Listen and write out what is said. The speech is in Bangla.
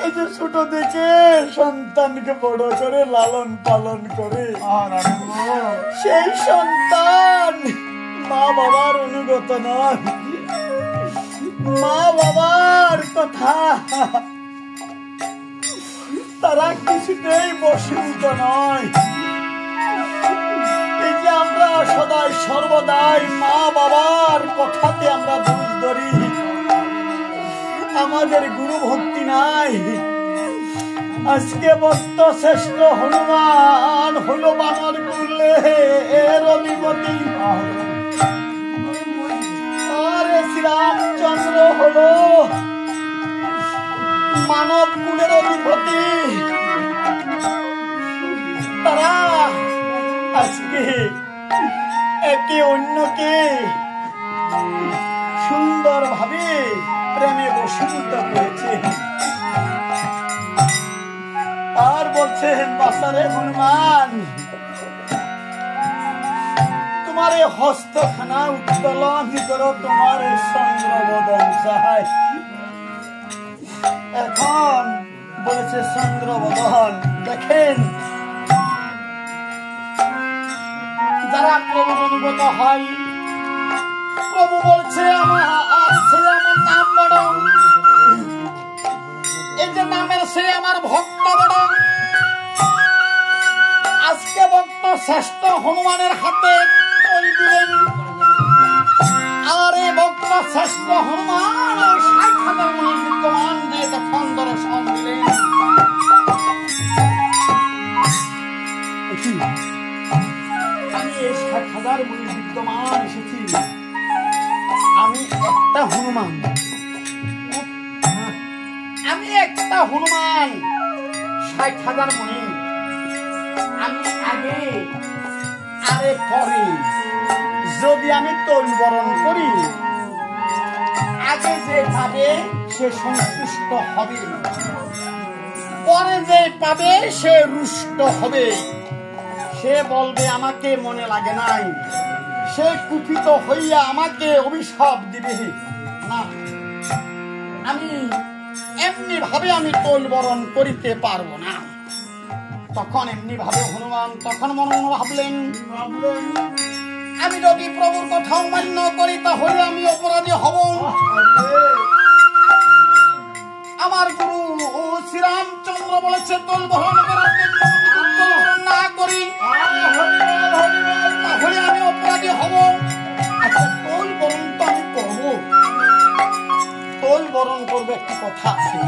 এই যে ছোট থেকে সন্তানকে বড় করে লালন পালন করে সেই সন্তান মা বাবার অনুগত নয়, মা বাবার কথা তারা কিছুতেই বশীভূত নয়। এই যে আমরা সদাই সর্বদাই মা বাবার কথাতে আমরা দোষ ধরি, আমাদের গুরু ভক্তি নাই। আজকে বক্ত শ্রেষ্ঠ হনুমান হলো বানর কুলে এর অধিপতি, আর শ্রীরামচন্দ্র হলো মানব কুলের অধিপতি। তারা আজকে একে অন্যকে সুন্দর ভাবে প্রেমে বশীভূত করেছে। আর বলছেন বাসারে হনুমান, তোমার এই হস্তখানা উত্তোলন করো, তোমার এই চন্দ্রবদন চাই। এখন বলেছে চন্দ্রবদন। দেখেন যারা প্রভু অনুগত হয়, প্রভু বলছে আমার নাম বড়, এই যে নামের সে আমার ভক্ত বড়। আজকে ভক্ত শ্রেষ্ঠ হনুমানের হাতে দিলেন, আর এই ভক্ত শ্রেষ্ঠ হনুমান বিদ্যমান যে তখন দর্শন দিলেন। আমি এই ৬০,০০০ মুনি বিদ্যমান এসেছি, আমি একটা হনুমান, আমি একটা হনুমান ৬০,০০০ মুনি। আমি আগে আরে পরে যদি আমি তৈল বরণ করি, আগে যে পাবে সে সন্তুষ্ট হবে, পরে যে পাবে সে রুষ্ট হবে। সে বলবে আমাকে মনে লাগে নাই, সে কুপিত হইয়া আমাকে অভিশাপ দিবে না। আমি এমনি ভাবে আমি তৈল বরণ করিতে পারবো না। তখন এমনি ভাবে হনুমান তখন মনে মনে ভাবলেন, আমি যদি প্রভুর কথা অমান্য করি তাহলে আমি অপরাধী হব। আমার গুরু ও শ্রীরামচন্দ্র বলেছে তৈল বরণ করার জন্য, না করি তাহলে আমি অপরাধী হব। আচ্ছা তৈল বরণ তো আমি করবো, তৈল বরণ করবে একটি কথা আছে।